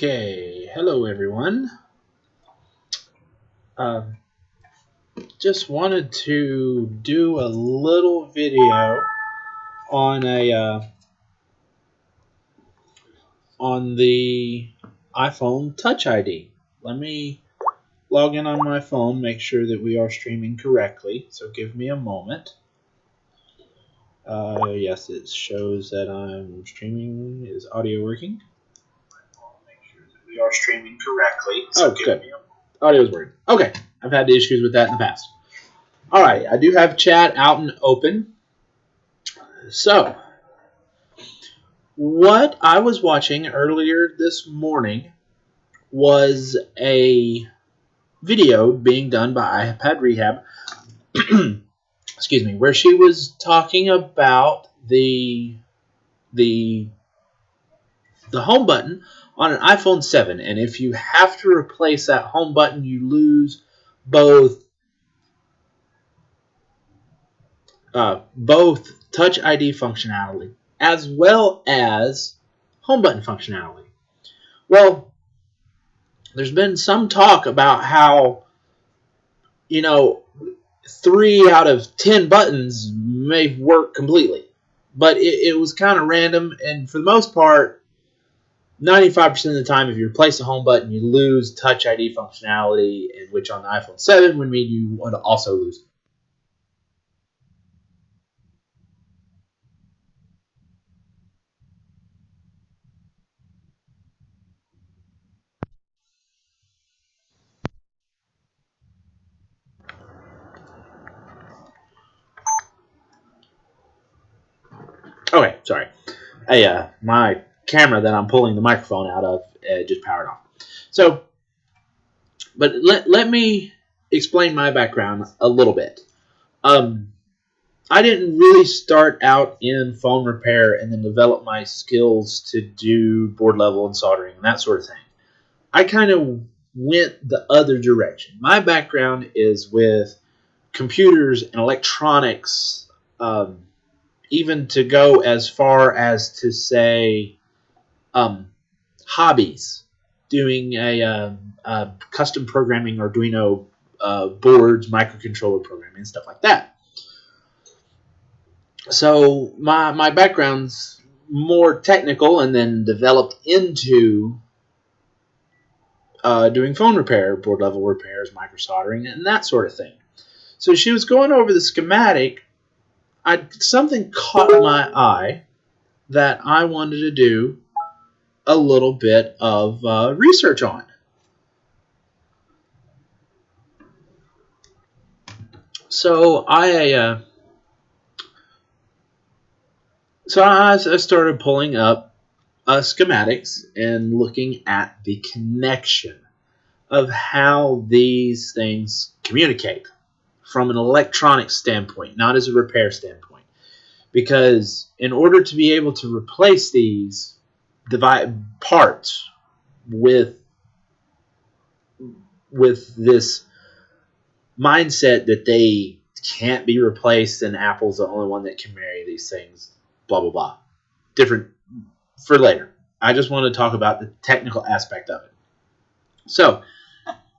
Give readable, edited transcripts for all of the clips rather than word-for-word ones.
Okay, hello everyone. Just wanted to do a little video on on the iPhone Touch ID. Let me log in on my phone, make sure that we are streaming correctly. So give me a moment. Yes, it shows that I'm streaming. Is audio working? We are streaming correctly. So good. Audio's working. Okay. I've had issues with that in the past. Alright, I do have chat out and open. So, what I was watching earlier this morning was a video being done by iPad Rehab, excuse me, where she was talking about the home button on an iPhone 7, and if you have to replace that home button, you lose both Touch ID functionality as well as home button functionality. Well, there's been some talk about how, 3 out of 10 buttons may work completely, but it was kind of random, and for the most part, 95% of the time, if you replace the home button, you lose Touch ID functionality, which on the iPhone 7 would mean you would also lose. Okay, sorry. My camera that I'm pulling the microphone out of just powered off. So, but let me explain my background a little bit. I didn't really start out in phone repair and then develop my skills to do board level and soldering and that sort of thing. I kind of went the other direction. My background is with computers and electronics, even to go as far as to say hobbies, doing a custom programming Arduino boards, microcontroller programming, and stuff like that. So my background's more technical, and then developed into doing phone repair, board level repairs, micro soldering, and that sort of thing. So she was going over the schematic. Something caught my eye that I wanted to do a little bit of research on. So I started pulling up schematics and looking at the connection of how these things communicate from an electronic standpoint, not as a repair standpoint. Because in order to be able to replace these parts with this mindset that they can't be replaced and Apple's the only one that can marry these things, blah, blah, blah. Different for later. I just want to talk about the technical aspect of it. So,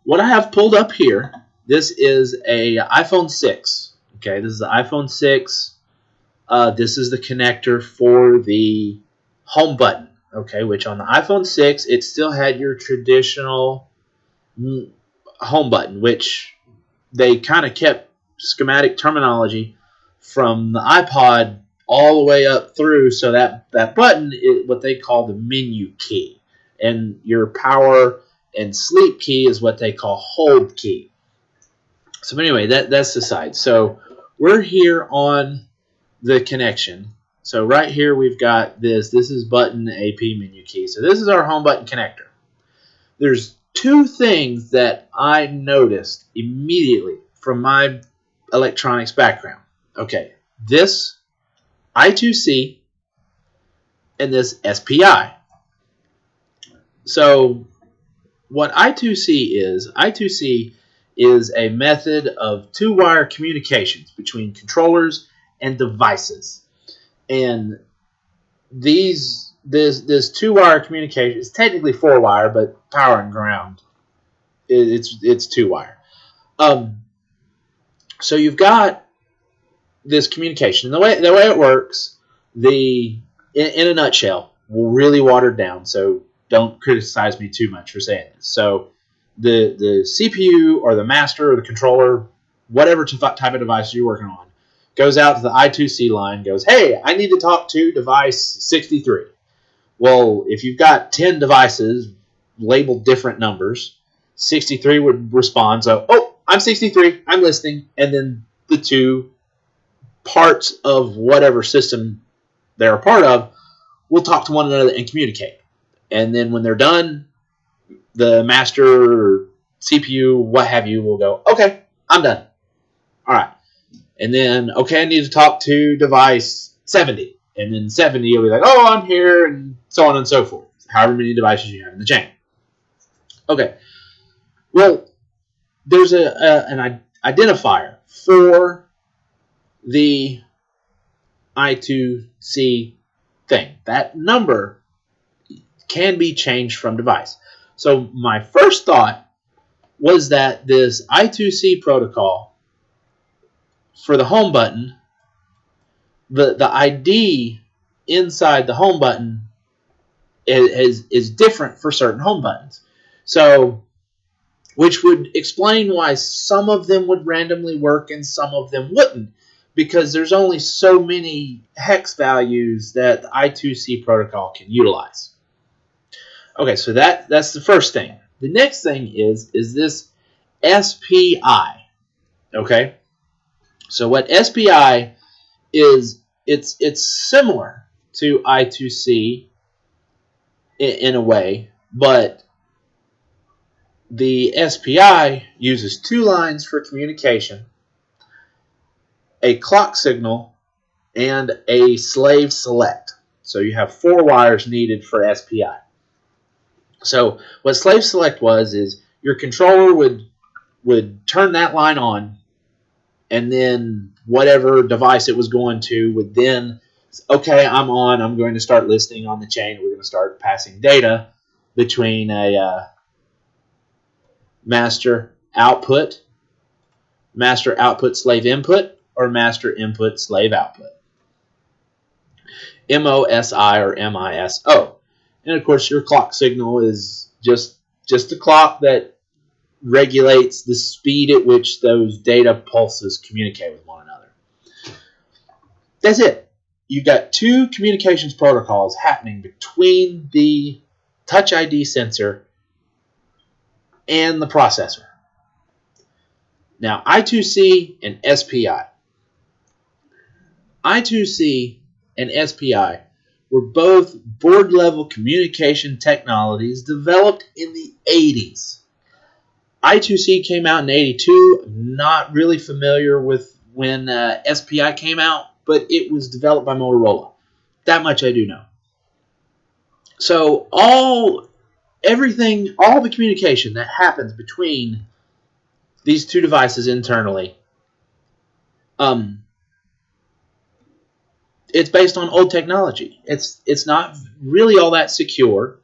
what I have pulled up here, this is a iPhone 6. Okay, this is the iPhone 6. This is the connector for the home button. Okay, which on the iPhone 6, it still had your traditional home button, which they kind of kept schematic terminology from the iPod all the way up through, so that button is what they call the menu key, and your power and sleep key is what they call hold key. So anyway, that's the side. So we're here on the connection. So right here we've got this is button AP menu key. So this is our home button connector. There's two things that I noticed immediately from my electronics background. Okay, this I2C and this SPI. So what I2C is a method of two-wire communications between controllers and devices. And these this 2-wire communication. It's technically 4-wire, but power and ground, it's 2-wire. So you've got this communication. The way it works, in a nutshell, really watered down. So don't criticize me too much for saying this. So the CPU or the master or the controller, whatever type of device you're working on, goes out to the I2C line, goes, hey, I need to talk to device 63. Well, if you've got 10 devices labeled different numbers, 63 would respond. So, oh, I'm 63, I'm listening. And then the two parts of whatever system they're a part of will talk to one another and communicate. And then when they're done, the master, CPU, what have you, will go, okay, I'm done. All right. And then, okay, I need to talk to device 70. And then 70 will be like, oh, I'm here, and so on and so forth. However many devices you have in the chain. Okay. Well, there's an identifier for the I2C thing. That number can be changed from device. So my first thought was that this I2C protocol for the home button, the ID inside the home button is different for certain home buttons. So, which would explain why some of them would randomly work and some of them wouldn't, because there's only so many hex values that the I2C protocol can utilize. Okay, so that's the first thing. The next thing is this SPI. Okay, so what SPI is, it's similar to I2C in a way, but the SPI uses 2 lines for communication, a clock signal, and a slave select. So you have 4 wires needed for SPI. So what slave select is your controller would turn that line on, and then whatever device it was going to would then, okay, I'm on, I'm going to start listening on the chain. We're going to start passing data between a master output slave input, or master input slave output. MOSI or MISO. And of course your clock signal is just a clock that regulates the speed at which those data pulses communicate with one another. That's it. You've got 2 communications protocols happening between the Touch ID sensor and the processor. Now, I2C and SPI. I2C and SPI were both board-level communication technologies developed in the 80s. I2C came out in 82. I'm not really familiar with when SPI came out, but it was developed by Motorola. That much I do know. So all the communication that happens between these 2 devices internally, it's based on old technology. It's not really all that secure.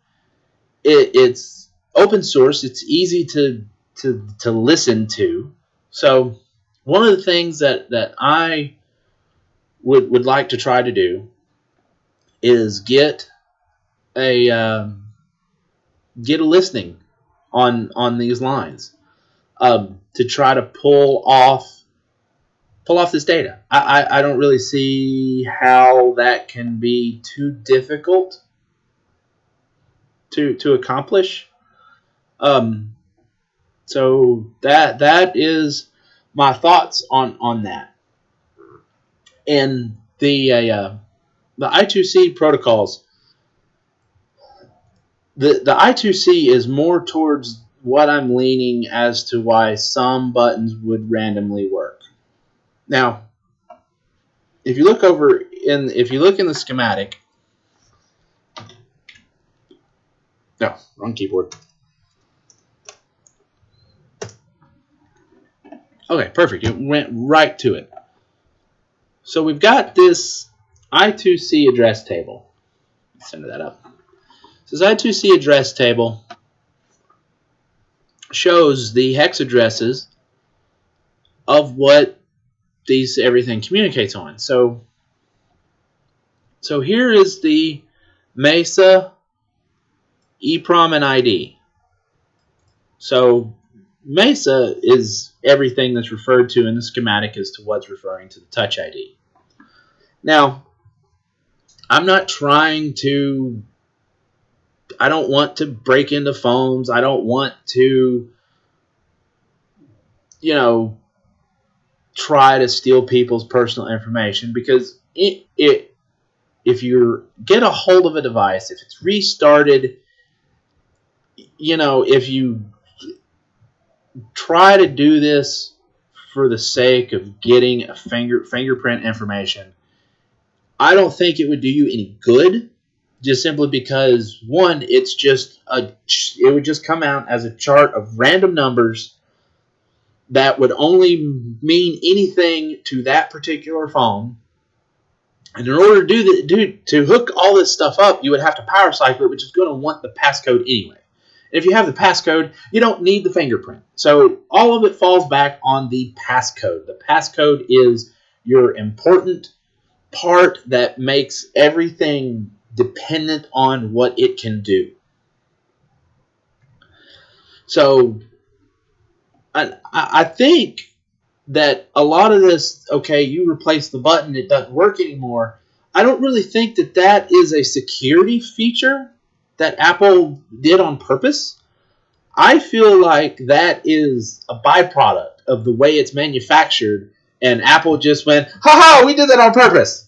It's open source. It's easy to listen to. So one of the things that I would like to try to do is get a listening on these lines, to try to pull off this data. I don't really see how that can be too difficult to accomplish. So that is my thoughts on that. And the I2C protocols, the I2C is more towards what I'm leaning as to why some buttons would randomly work. Now, if you look in the schematic, no, wrong keyboard. Okay, perfect. It went right to it. So we've got this I2C address table. center that up. So this I2C address table shows the hex addresses of what everything communicates on. So here is the Mesa EEPROM and ID. So Mesa is everything that's referred to in the schematic as to what's referring to the Touch ID. Now, I'm not trying to, I don't want to break into phones. I don't want to, try to steal people's personal information, because if you get a hold of a device, if it's restarted, if you try to do this for the sake of getting a fingerprint information, I don't think it would do you any good, just simply because, one, it would just come out as a chart of random numbers that would only mean anything to that particular phone. And in order to hook all this stuff up, you would have to power cycle it, which is going to want the passcode anyway. And if you have the passcode, you don't need the fingerprint. So all of it falls back on the passcode. The passcode is your important part that makes everything dependent on what it can do. So I think that a lot of this, okay, you replace the button, it doesn't work anymore. I don't really think that is a security feature that Apple did on purpose. I feel like that is a byproduct of the way it's manufactured, and Apple just went, ha, we did that on purpose.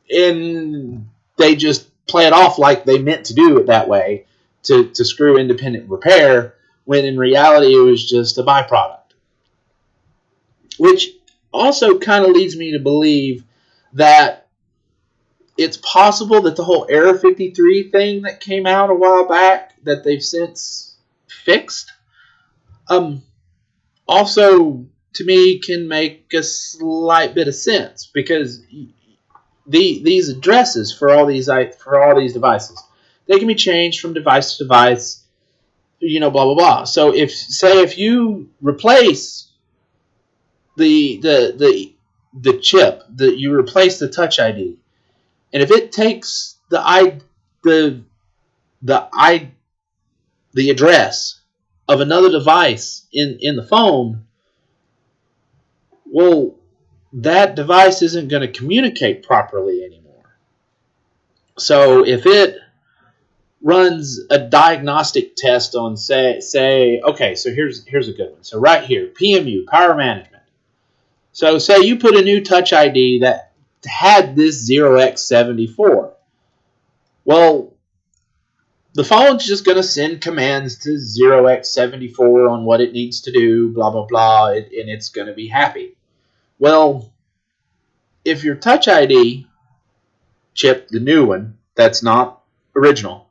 And they just play it off like they meant to do it that way to screw independent repair, when in reality it was just a byproduct. Which also kind of leads me to believe that it's possible that the whole Error 53 thing that came out a while back that they've since fixed, also to me can make a slight bit of sense, because these addresses for all these devices, they can be changed from device to device, blah blah blah. So if you replace the chip, you replace the Touch ID, and if it takes the address of another device in the phone, well, that device isn't going to communicate properly anymore. So if it runs a diagnostic test on say okay, so here's a good one. So right here, PMU, power management. So say you put a new Touch ID that had this 0x74. Well, the phone's just going to send commands to 0x74 on what it needs to do, blah, blah, blah, and it's going to be happy. Well, if your Touch ID chip, the new one, that's not original,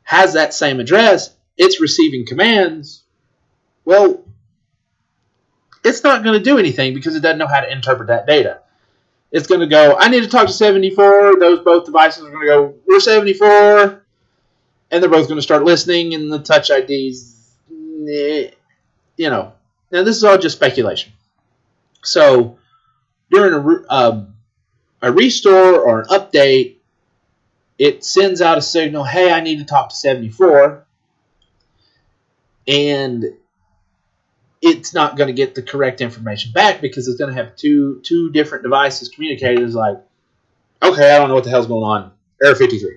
has that same address, it's receiving commands, well, it's not going to do anything because it doesn't know how to interpret that data. It's going to go, I need to talk to 74. Both devices are going to go, we're 74. And they're both going to start listening, and the Touch IDs, Now, this is all just speculation. So, during a restore or an update, it sends out a signal, hey, I need to talk to 74. And it's not going to get the correct information back because it's going to have two different devices communicating. It's like, okay, I don't know what the hell's going on. Error 53.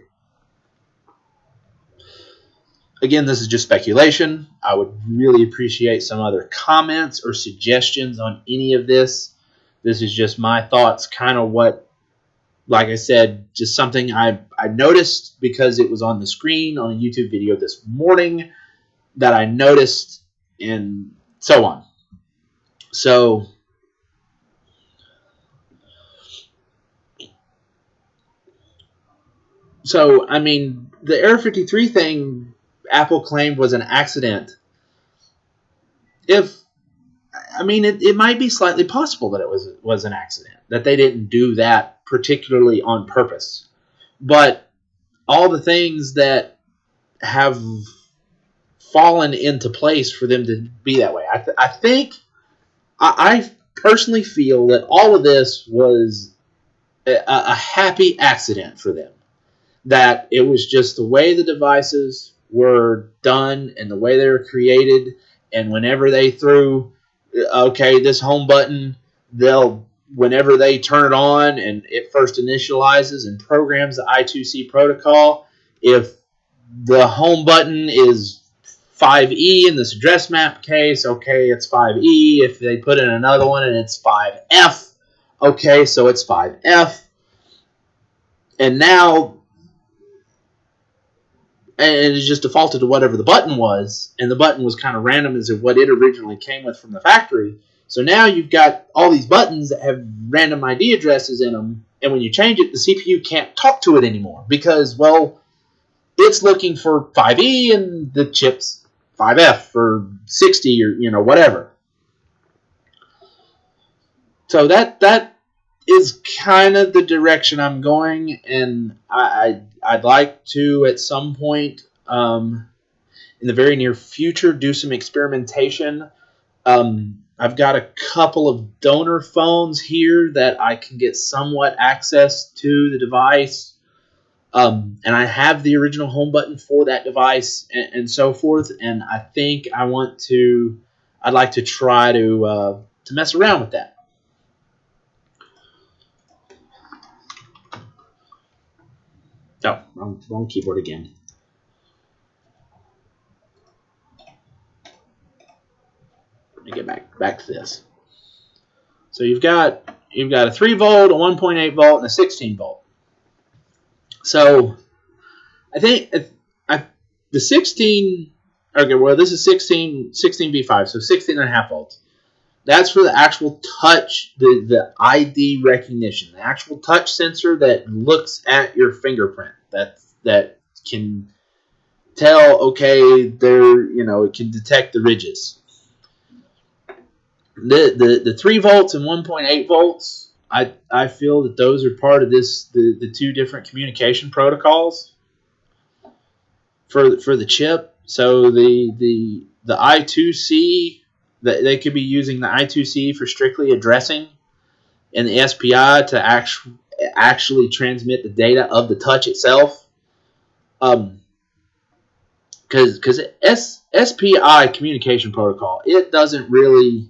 Again, this is just speculation. I would really appreciate some other comments or suggestions on any of this. This is just my thoughts, kind of what, like I said, just something I noticed because it was on the screen on a YouTube video this morning that I noticed, and so on. So I mean, the Error 53 thing Apple claimed was an accident. It might be slightly possible that it was an accident, that they didn't do that particularly on purpose. But all the things that have fallen into place for them to be that way. I think I personally feel that all of this was a happy accident for them. That it was just the way the devices were done and the way they were created, and whenever they threw, okay, this home button, they'll, whenever they turn it on and it first initializes and programs the I2C protocol, if the home button is 5E in this address map case, okay, it's 5E. If they put in another one and it's 5F, okay, so it's 5F. And now, and it's just defaulted to whatever the button was, and the button was kind of random as of what it originally came with from the factory. So now you've got all these buttons that have random ID addresses in them, and when you change it, the CPU can't talk to it anymore because, well, it's looking for 5E and the chip's 5F or 60 or whatever. So that is kind of the direction I'm going, and I'd like to at some point in the very near future do some experimentation. I've got a couple of donor phones here that I can get somewhat access to the device, and I have the original home button for that device and so forth. And I think I'd like to try to mess around with that. Oh, wrong keyboard again. Let me get back to this. So you've got a 3 volt, a 1.8 volt, and a 16 volt. So I think the 16. Okay, well this is 16V5, so 16.5 volts. That's for the actual touch, the ID recognition, the actual touch sensor that looks at your fingerprint. That can tell, okay, it can detect the ridges. The 3 volts and 1.8 volts, I feel that those are part of the two different communication protocols for the chip. So the I2C, they could be using the I2C for strictly addressing, and the SPI to actually transmit the data of the touch itself. Because SPI communication protocol, it doesn't really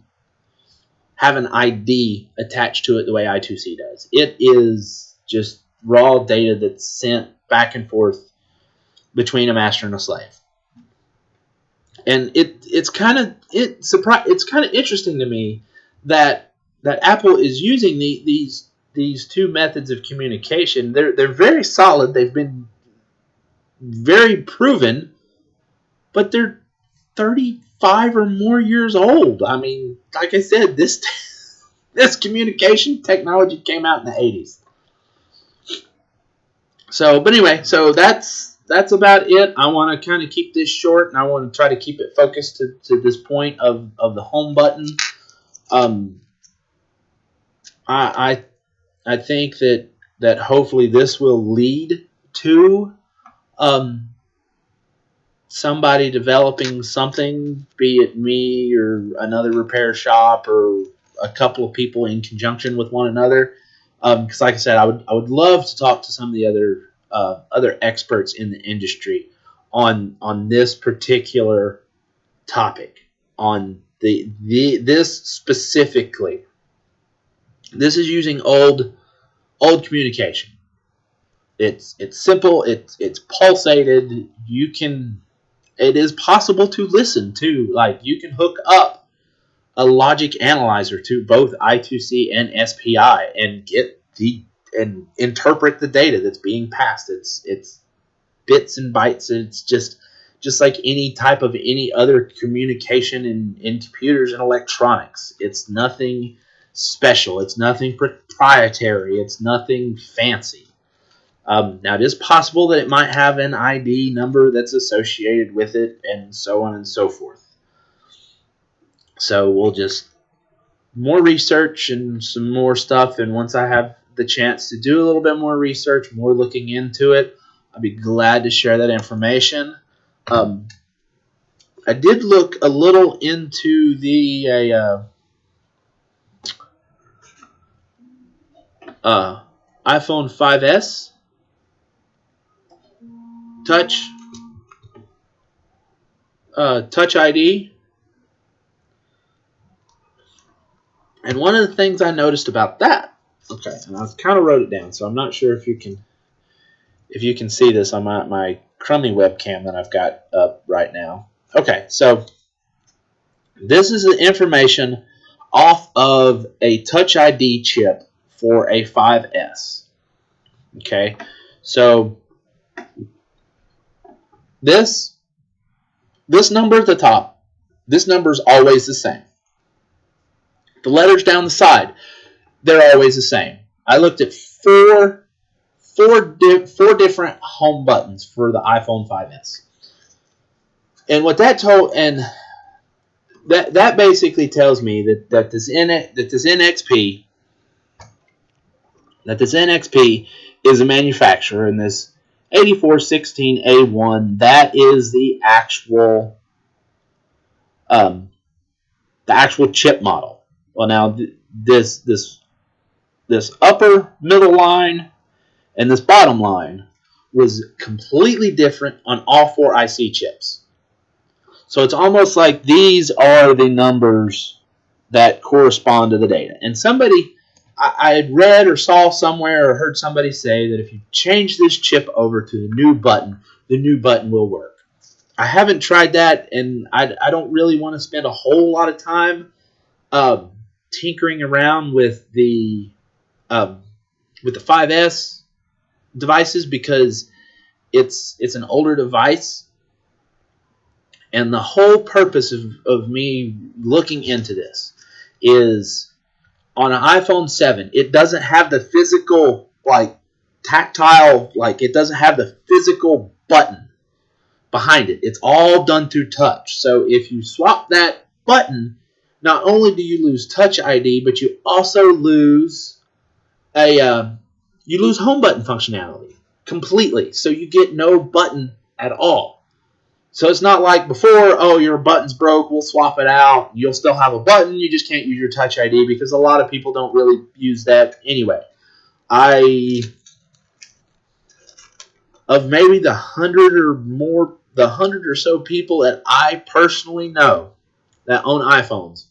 have an ID attached to it the way I2C does. It is just raw data that's sent back and forth between a master and a slave. And it's kind of interesting to me that Apple is using these two methods of communication. They're very solid. They've been very proven, but they're 35 or more years old. I mean, like I said, this communication technology came out in the 80s. So, but anyway, so that's about it. I want to kind of keep this short, and I want to try to keep it focused to this point of the home button. I think that hopefully this will lead to somebody developing something, be it me or another repair shop or a couple of people in conjunction with one another. Because, like I said, I would love to talk to some of the other experts in the industry on this particular topic, on this specifically. This is using old communication. It's simple. It's pulsated. It is possible to listen to. Like, you can hook up a logic analyzer to both I2C and SPI and get and interpret the data that's being passed. It's bits and bytes. It's just like any type of any other communication in computers and electronics. It's nothing special. It's nothing proprietary. It's nothing fancy. Now, it is possible that it might have an ID number that's associated with it, and so on and so forth. So we'll just more research and some more stuff, and once I have the chance to do a little bit more research, more looking into it, I'd be glad to share that information. I did look a little into the iPhone 5S Touch ID, and one of the things I noticed about that, okay, and I kind of wrote it down, so I'm not sure if you can see this on my crummy webcam that I've got up right now. Okay, so this is the information off of a Touch ID chip for a 5S. Okay, so this number at the top, this number is always the same. The letters down the side, they're always the same. I looked at four different home buttons for the iPhone 5S, and what that told, and that basically tells me that this NXP is a manufacturer, and this 8416A1, that is the actual chip model. Well, now this upper middle line and this bottom line was completely different on all 4 IC chips. So it's almost like these are the numbers that correspond to the data. And somebody, I had read or saw somewhere or heard somebody say that if you change this chip over to the new button will work. I haven't tried that, and I don't really want to spend a whole lot of time tinkering around with the 5S devices, because it's an older device, and the whole purpose of me looking into this is on an iPhone 7, it doesn't have the physical, like, tactile, like, it doesn't have the physical button behind it. It's all done through touch. So if you swap that button, not only do you lose Touch ID, but you also lose home button functionality completely. So you get no button at all. So it's not like before, oh, your button's broke, we'll swap it out. You'll still have a button, you just can't use your Touch ID, because a lot of people don't really use that anyway. Of maybe the 100 or so people that I personally know that own iPhones,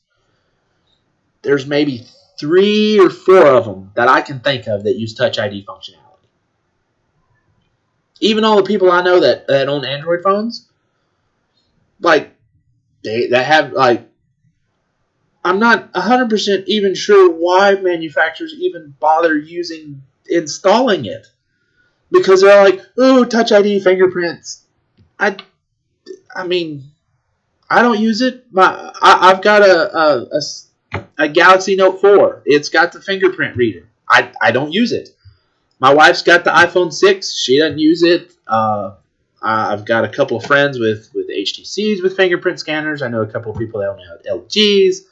there's maybe 3 or 4 of them that I can think of that use Touch ID functionality. Even all the people I know that own Android phones, like, they have, like, I'm not 100% even sure why manufacturers even bother installing it. Because they're like, oh, Touch ID, fingerprints. I mean, I don't use it. I've got a Galaxy Note 4. It's got the fingerprint reader. I don't use it. My wife's got the iPhone 6. She doesn't use it. I've got a couple of friends with HTCs with fingerprint scanners. I know a couple of people that only have LGs.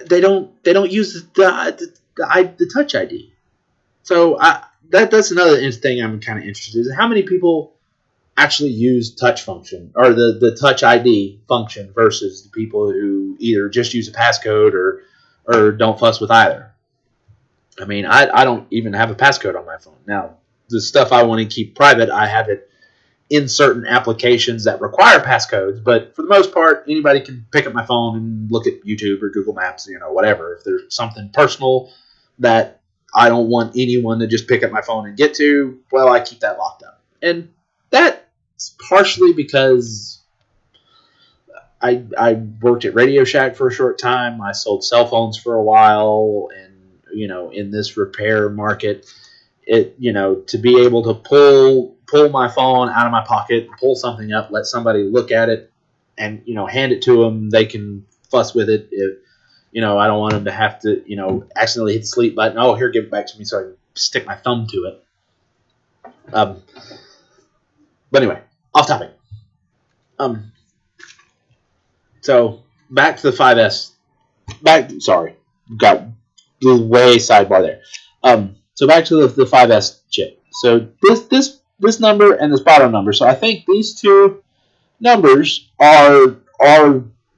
They don't use the Touch ID. So that's another thing I'm kind of interested in. How many people actually use touch function, or the Touch ID function, versus the people who either just use a passcode or don't fuss with either? I mean, I don't even have a passcode on my phone. Now, the stuff I want to keep private, I have it in certain applications that require passcodes, but for the most part, anybody can pick up my phone and look at YouTube or Google Maps, whatever. If there's something personal that I don't want anyone to just pick up my phone and get to, well, I keep that locked up. And that's partially because I worked at RadioShack for a short time. I sold cell phones for a while, and in this repair market, to be able to pull my phone out of my pocket, pull something up, let somebody look at it, and hand it to them. They can fuss with it. I don't want them to have to accidentally hit the sleep button. Oh, here, give it back to me, so I can stick my thumb to it. But anyway, off topic. So back to the 5S. Got way sidebar there. So back to the 5S chip. So this number and this bottom number. So I think these two numbers are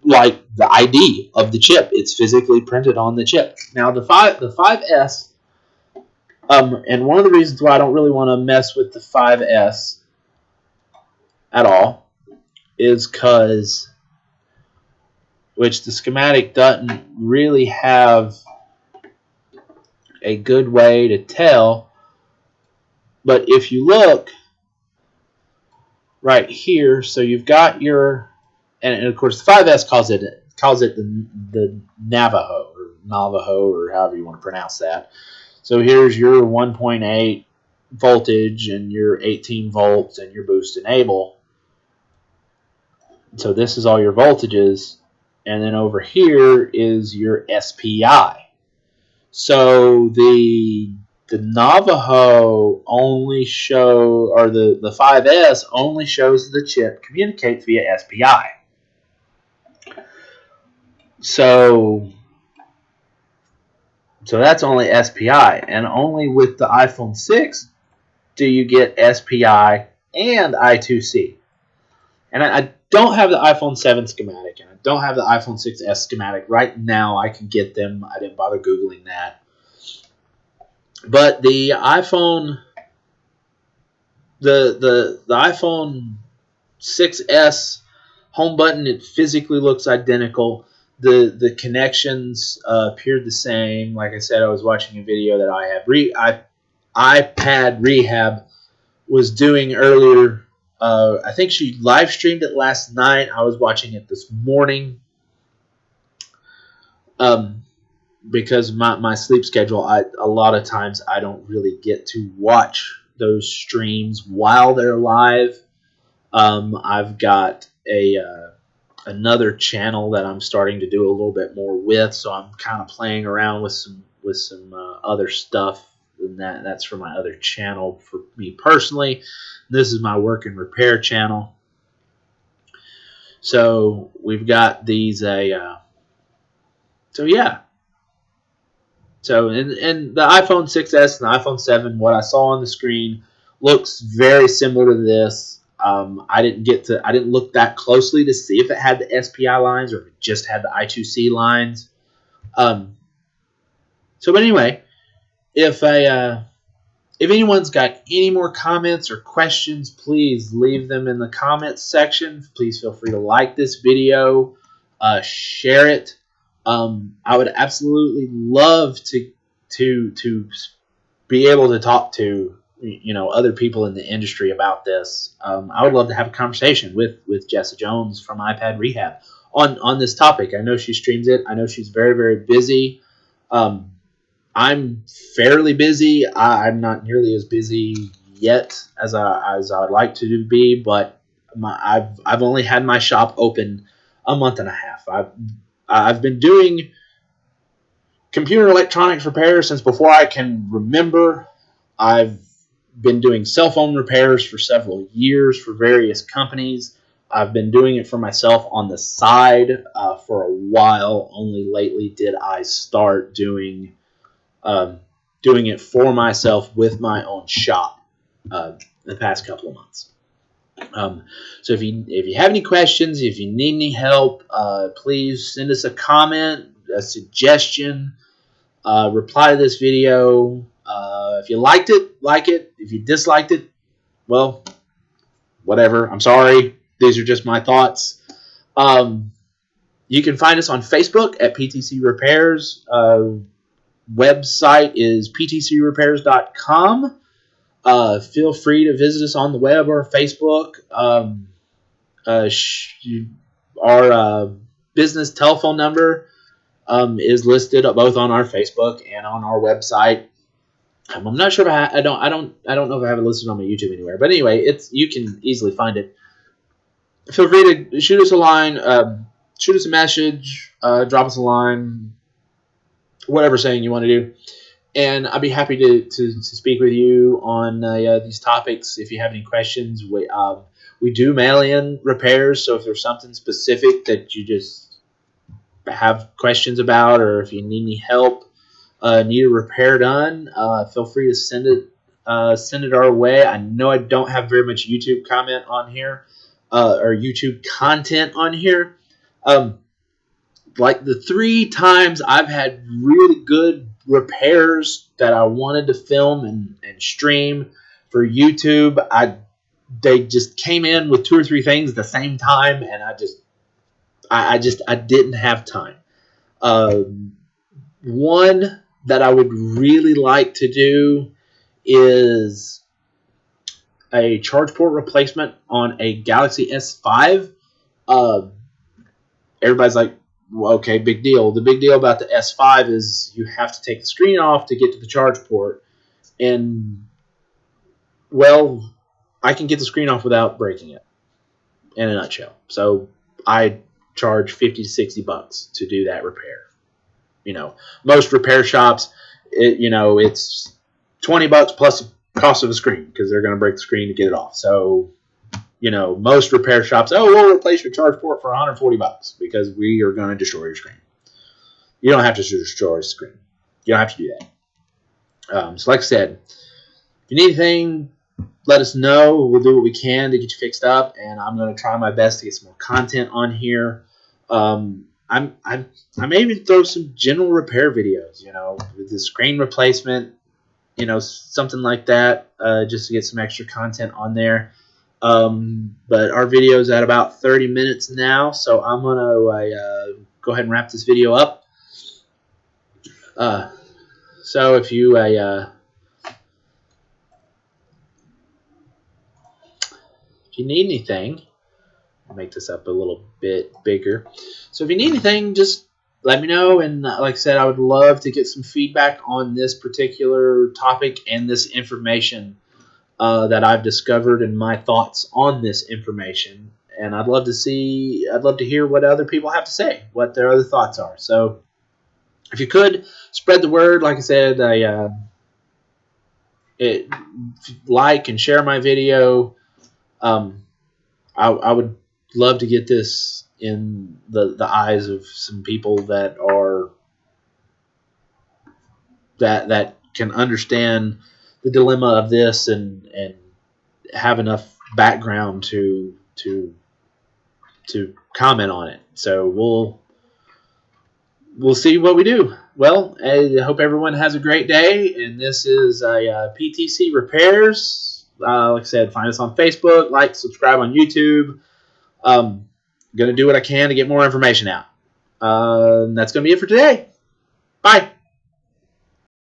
like the ID of the chip. It's physically printed on the chip. Now the 5S, and one of the reasons why I don't really want to mess with the 5S at all is because, which the schematic doesn't really have a good way to tell, but if you look right here, so you've got your, and of course the 5S calls it the Navajo, or however you want to pronounce that. So here's your 1.8 voltage and your 18 volts and your boost enable. So this is all your voltages, and then over here is your SPI. So the Navajo only show, or the 5S only shows the chip communicates via SPI. So that's only SPI, and only with the iPhone 6 do you get SPI and I2C. And I don't have the iPhone 7 schematic, and I don't have the iPhone 6S schematic. Right now I can get them. I didn't bother Googling that. But the iPhone, the iPhone 6S home button, it physically looks identical. The connections appeared the same. Like I said, I was watching a video that iPad Rehab was doing earlier. I think she live streamed it last night. I was watching it this morning. Because my sleep schedule, a lot of times I don't really get to watch those streams while they're live. I've got another channel that I'm starting to do a little bit more with, so I'm kind of playing around with some other stuff, and that's for my other channel for me personally. This is my work and repair channel. So we've got these so yeah. So and the iPhone 6S and the iPhone 7, what I saw on the screen looks very similar to this. I didn't look that closely to see if it had the SPI lines or if it just had the I2C lines. But anyway, if anyone's got any more comments or questions, please leave them in the comments section. Please feel free to like this video, share it. I would absolutely love to be able to talk to other people in the industry about this. I would love to have a conversation with Jessa Jones from iPad Rehab on this topic. I know she streams it. I know she's very, very busy. I'm fairly busy. I'm not nearly as busy yet as I would like to be, but I've only had my shop open a month and a half. I've been doing computer electronics repairs since before I can remember. I've been doing cell phone repairs for several years for various companies. I've been doing it for myself on the side for a while. Only lately did I start doing it for myself with my own shop the past couple of months. So if you have any questions, if you need any help, please send us a comment, a suggestion, reply to this video. If you liked it, like it. If you disliked it, well, whatever. I'm sorry. These are just my thoughts. You can find us on Facebook at PTC Repairs. Website is ptcrepairs.com. Feel free to visit us on the web or Facebook. Our business telephone number is listed both on our Facebook and on our website. I'm not sure if I don't know if I have it listed on my YouTube anywhere, but anyway, you can easily find it. Feel free to shoot us a line, shoot us a message, drop us a line, whatever saying you want to do. And I'd be happy to speak with you on these topics. If you have any questions, we do mail in repairs. So if there's something specific that you just have questions about, or if you need any help, need a repair done, feel free to send it send it our way. I know I don't have very much YouTube comment on here, or YouTube content on here. Like the 3 times I've had really good repairs that I wanted to film and stream for YouTube, they just came in with 2 or 3 things at the same time, and I didn't have time. One that I would really like to do is a charge port replacement on a Galaxy S5. Everybody's like, well, okay, big deal. The big deal about the S5 is you have to take the screen off to get to the charge port. And, well, I can get the screen off without breaking it, in a nutshell. So I charge 50 to 60 bucks to do that repair. Most repair shops, it's 20 bucks plus the cost of the screen because they're going to break the screen to get it off. So, most repair shops, we'll replace your charge port for 140 bucks because we are going to destroy your screen. You don't have to destroy the screen. You don't have to do that. So like I said, if you need anything, let us know. We'll do what we can to get you fixed up, and I'm going to try my best to get some more content on here. I may even throw some general repair videos, with the screen replacement, something like that, just to get some extra content on there. But our video is at about 30 minutes now, so I'm going to go ahead and wrap this video up. So if you need anything, I'll make this up a little bit bigger. So if you need anything, just let me know. And like I said, I would love to get some feedback on this particular topic and this information that I've discovered and my thoughts on this information. And I'd love to hear what other people have to say, what their other thoughts are. So if you could spread the word, like I said, like and share my video. I would love to get this in the eyes of some people that can understand the dilemma of this and have enough background to comment on it. So we'll see what we do. Well, I hope everyone has a great day, and this is a PTC Repairs. Like I said, find us on Facebook, like, subscribe on YouTube. Going to do what I can to get more information out. That's going to be it for today. Bye.